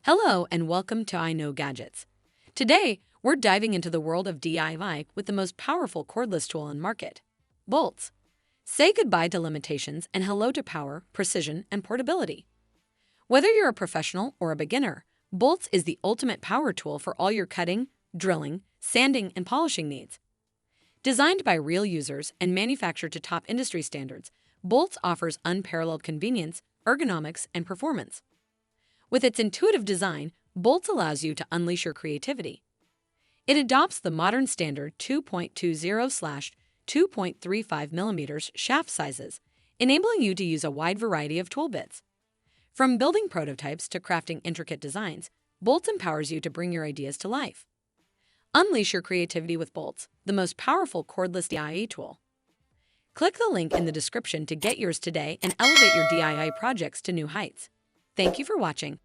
Hello and welcome to IKnowGadgets. Today, we're diving into the world of DIY with the most powerful cordless tool on market, BOLTZ. Say goodbye to limitations and hello to power, precision, and portability. Whether you're a professional or a beginner, BOLTZ is the ultimate power tool for all your cutting, drilling, sanding, and polishing needs. Designed by real users and manufactured to top industry standards, BOLTZ offers unparalleled convenience, ergonomics, and performance. With its intuitive design, BOLTZ allows you to unleash your creativity. It adopts the modern standard 2.20/2.35 mm shaft sizes, enabling you to use a wide variety of tool bits. From building prototypes to crafting intricate designs, BOLTZ empowers you to bring your ideas to life. Unleash your creativity with BOLTZ, the most powerful cordless DIY tool. Click the link in the description to get yours today and elevate your DIY projects to new heights. Thank you for watching.